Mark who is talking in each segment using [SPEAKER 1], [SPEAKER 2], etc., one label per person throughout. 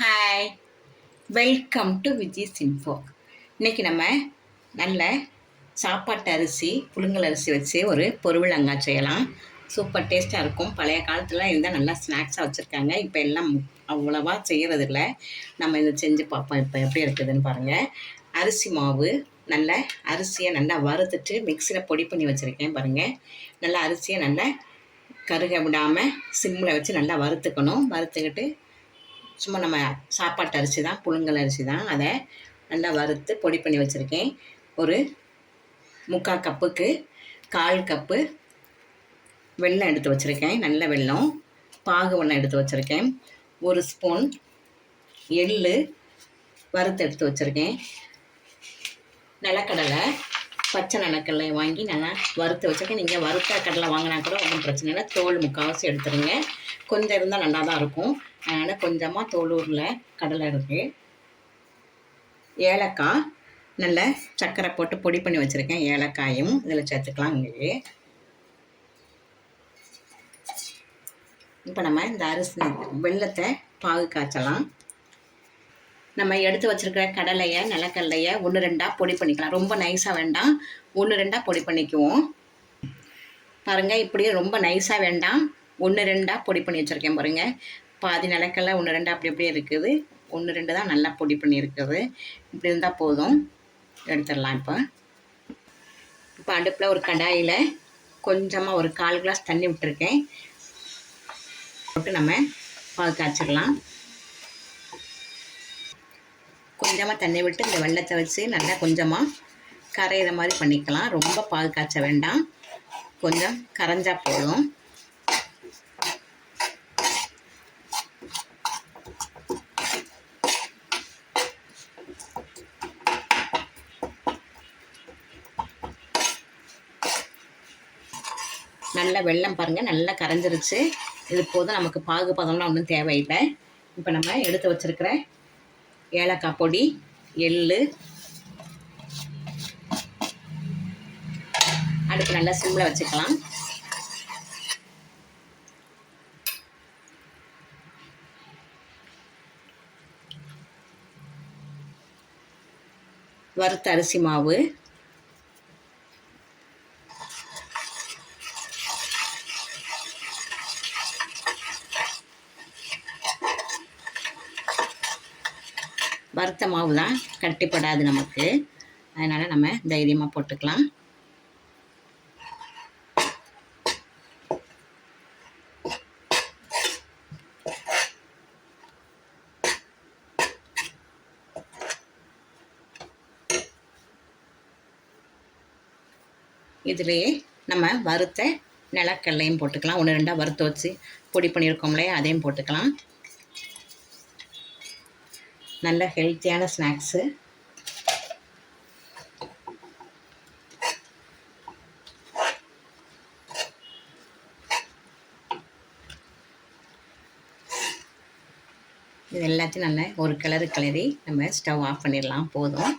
[SPEAKER 1] Hi, welcome to Viji's info. இன்றைக்கி நம்ம நல்ல சாப்பாட்டு அரிசி புழுங்கல் அரிசி வச்சு ஒரு பொருவிழங்காய் செய்யலாம். சூப்பர் டேஸ்ட்டாக இருக்கும். பழைய காலத்தில் இருந்தால் நல்லா ஸ்நாக்ஸாக வச்சுருக்காங்க. இப்போ எல்லாம் அவ்வளோவா செய்கிறதில்ல. நம்ம இதை செஞ்சு பார்ப்போம் இப்போ எப்படி இருக்குதுன்னு பாருங்கள். அரிசி மாவு நல்ல அரிசியை நல்லா வறுத்துட்டு மிக்சியில் பொடி பண்ணி வச்சுருக்கேன் பாருங்கள். நல்லா அரிசியை நல்லா கருக விடாமல் சிம்மில் வச்சு நல்லா வறுத்துக்கணும். வறுத்துக்கிட்டு சும்மா நம்ம சாப்பாட்டு அரிசி தான், புழுங்கல் அரிசி தான். அதை நல்லா வறுத்து பொடி பண்ணி வச்சுருக்கேன். ஒரு 3/4 கப்புக்கு 1/4 கப்பு வெல்லம் எடுத்து வச்சுருக்கேன். நல்ல வெல்லம் பாகு வெல்லம் எடுத்து வச்சுருக்கேன். 1 ஸ்பூன் எள்ளு வறுத்து எடுத்து வச்சுருக்கேன். நிலக்கடலை, பச்சை நிலக்கடலை வாங்கி நல்லா வறுத்து வச்சுருக்கேன். நீங்கள் வறுத்த கடலை வாங்கினா கூட ஒன்றும் பிரச்சனை இல்லை. தோல் முக்கால்வாசி எடுத்துருங்க. கொஞ்சம் இருந்தால் நல்லா தான் இருக்கும். அதனால் கொஞ்சமாக தோலூரில் கடலை இருக்குது. ஏலக்காய் நல்ல சர்க்கரை போட்டு பொடி பண்ணி வச்சுருக்கேன். ஏலக்காயும் இதில் சேர்த்துக்கலாம். இங்கே இப்போ நம்ம இந்த அரிசி வெல்லத்தை பாகு காய்ச்சலாம். நம்ம எடுத்து வச்சுருக்கிற கடலையை நிலக்கடலையை 1-2 பொடி பண்ணிக்கலாம். ரொம்ப நைஸாக வேண்டாம், 1-2 பொடி பண்ணிக்குவோம். பாருங்கள், இப்படியே ரொம்ப நைஸாக வேண்டாம், 1-2 பொடி பண்ணி வச்சுருக்கேன் பாருங்கள். பாதி நிலக்கடலை 1-2 அப்படி அப்படியே இருக்குது. 1-2 தான் நல்லா பொடி பண்ணியிருக்குது. இப்படி இருந்தால் போதும், எடுத்துடலாம். இப்போ அடுப்பில் ஒரு கடாயில் கொஞ்சமாக ஒரு 1/4 கிளாஸ் தண்ணி விட்டுருக்கேன். போட்டு நம்ம பாகு காய்ச்சிடலாம். கொஞ்சமாக தண்ணி விட்டு இந்த வெல்லத்தை வச்சு நல்லா கொஞ்சமாக கரையிற மாதிரி பண்ணிக்கலாம். ரொம்ப பாகு காய்ச்ச வேண்டாம், கொஞ்சம் கரைஞ்சா போதும். நல்ல வெல்லம் பாருங்கள் நல்லா கரைஞ்சிருச்சு. இது போதும், நமக்கு பாகு பதம்லாம் ஒன்றும் தேவையில்லை. இப்போ நம்ம எடுத்து வச்சுருக்கிற ஏலக்காய் பொடி, எள்ளு அடுப்பு நல்லா சிம்மில் வச்சுக்கலாம். வறுத்த அரிசி மாவு, வறுத்த மாவு தான், கட்டிப்படாது நமக்கு. அதனால் நம்ம தைரியமாக போட்டுக்கலாம். இதிலேயே நம்ம வறுத்த நிலக்கடலையும் போட்டுக்கலாம். 1-2 வறுத்து வச்சு பொடி பண்ணியிருக்கோம்லையே, அதையும் போட்டுக்கலாம். நல்ல ஹெல்த்தியான ஸ்நாக்ஸு. இது எல்லாத்தையும் நல்லா ஒரு கிளறி நம்ம ஸ்டவ் ஆஃப் பண்ணிடலாம். போதும்,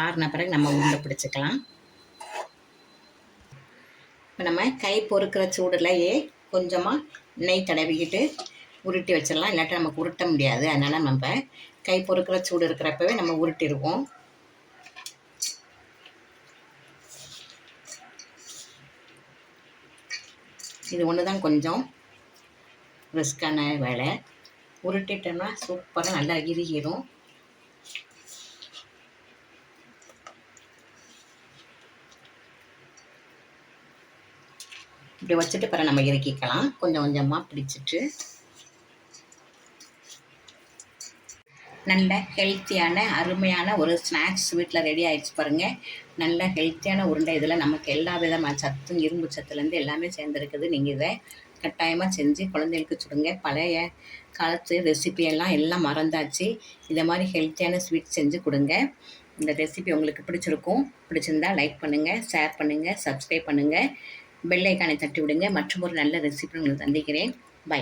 [SPEAKER 1] ஆறுன பிறகு நம்ம உருண்டை பிடிச்சிக்கலாம். இப்போ நம்ம கை பொறுக்கிற சூடுலையே கொஞ்சமாக நெய் தடவிக்கிட்டு உருட்டி வச்சிடலாம். இல்லாட்டி நமக்கு உருட்ட முடியாது. அதனால் நம்ம கை பொறுக்கிற சூடு இருக்கிறப்பவே நம்ம உருட்டிடுவோம். இது ஒன்று தான் கொஞ்சம் ரிஸ்கான வேலை. உருட்டிட்டோம்னா சூப்பராக நல்லா இறுகிடும். இப்படி வச்சுட்டு பிறகு நம்ம இறக்கிக்கலாம். கொஞ்சம் கொஞ்சமாக பிடிச்சிட்டு நல்ல ஹெல்த்தியான அருமையான ஒரு ஸ்நாக்ஸ் வீட்டில் ரெடி ஆகிடுச்சு பாருங்கள். நல்ல ஹெல்த்தியான உருண்டை. இதில் நமக்கு எல்லா விதமான சத்தும், இரும்பு சத்துலேருந்து எல்லாமே சேர்ந்துருக்குது. நீங்கள் இதை கட்டாயமாக செஞ்சு குழந்தைகளுக்கு சுடுங்க. பழைய காலத்து ரெசிபியெல்லாம் எல்லாம் மறந்தாச்சு. இதை மாதிரி ஹெல்த்தியான ஸ்வீட் செஞ்சு கொடுங்க. இந்த ரெசிபி உங்களுக்கு பிடிச்சிருக்கும். பிடிச்சிருந்தா லைக் பண்ணுங்கள், ஷேர் பண்ணுங்கள், சப்ஸ்கிரைப் பண்ணுங்கள், பெல் ஐக்கானை தட்டி விடுங்க. மற்றும் ஒரு நல்ல ரெசிபி உங்களுக்கு சந்திக்கிறேன். பை.